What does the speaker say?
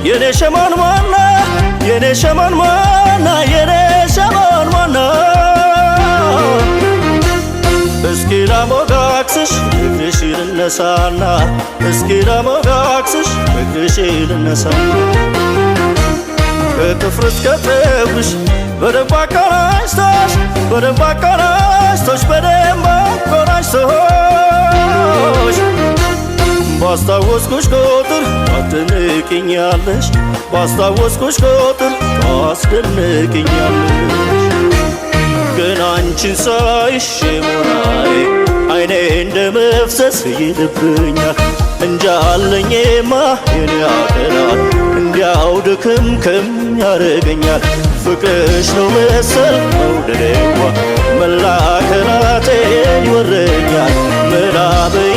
የኔ ሸማን ማና የኔ ሸማን ማና የኔ ሸማን ማና እስኪ ላሞጋግስሽ እግርሽ ልነሳና እስኪ ላሞጋግስሽ እግርሽ ልነሳና ከጥፍር እስከ ጥፍርሽ በደንብ አቆራጭቶሽ በደንብ አቆራጭቶሽ በደንብ አቆራጭቶሽ ባስታወስኩሽ ቁጥር ታስደንቅኛለሽ ባስታወስኩሽ ቁጥር ታስደንቅኛለሽ ግን አንቺን ሳይሽ ሞራዬ አይኔ እንደ መፍሰስ ይልብኛል እንጃለኝማ የኔ አካላት እንዲያው ድክምክም ያረገኛል ፍቅርሽ ነው መሰል መውደዴዋ መላ አካላቴን ይወረኛል ምናበይ